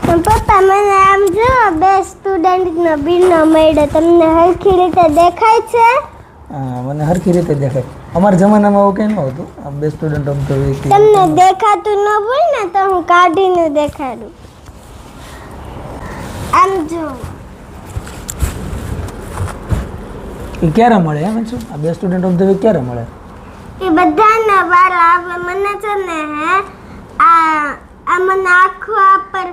પપ્પા મને આમ જો બે સ્ટુડન્ટનો બિલનો મળ્યો તમને હરખી રીતે દેખાય છે? હા મને હરખી રીતે દેખાય. અમારા જમાનામાં આવું કંઈ ન હતું. આ બે સ્ટુડન્ટ આમ તો તમને દેખાતું ન હોય ને તો હું કાઢીને દેખાડું. આમ જો એ ક્યારે મળે એમ છું? આ બે સ્ટુડન્ટ ઓફ ધ વીક ક્યારે મળે? એ બધાને વાર આવે. મને છે ને આ મને આખું આ પર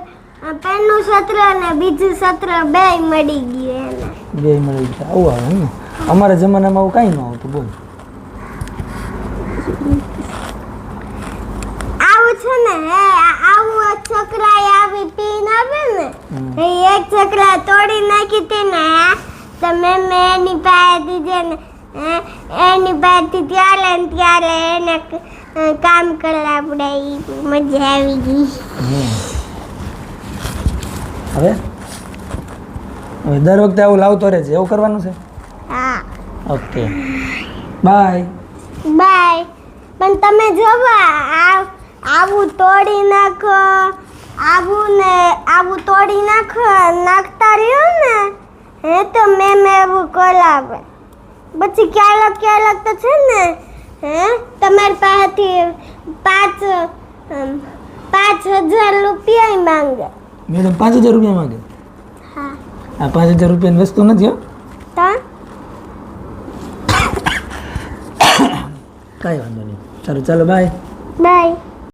પહેલું સત્ર અને બીજું સત્ર બેય મળી ગયું એને. બે મળી ગયા આવું આવે એમ ને? અમારા જમાનામાં આવું કાંઈ ન આવતું. બોલ આવું છે ને આવું છોકરાએ આવી પીન આવે ને એ એક છોકરા તોડી નાખી હતી ને તો મેં એની પાસેથી છે ને એની પાસેથી ત્યારે એને કામ કરાવડાવી. મજા આવી ગઈ. હવે દર વખતે આવું લાવતો રહેજે. એવું કરવાનું છે? હા ઓકે બાય બાય. પણ તમે જોવા આવું તોડી નાખો આવું તોડી નાખતા રહ્યો ને હે તો મેં એવું કરાવે. પછી ક્યારેક તો છે ને તમારી પાસેથી 5,000 રૂપિયા માંગે. મેડમ 5,000 રૂપિયા માંગે? હા આ 5,000 રૂપિયાની વસ્તુ નથી હો. તો કાંઈ વાંધો નહીં. સારું ચાલો બાય બાય.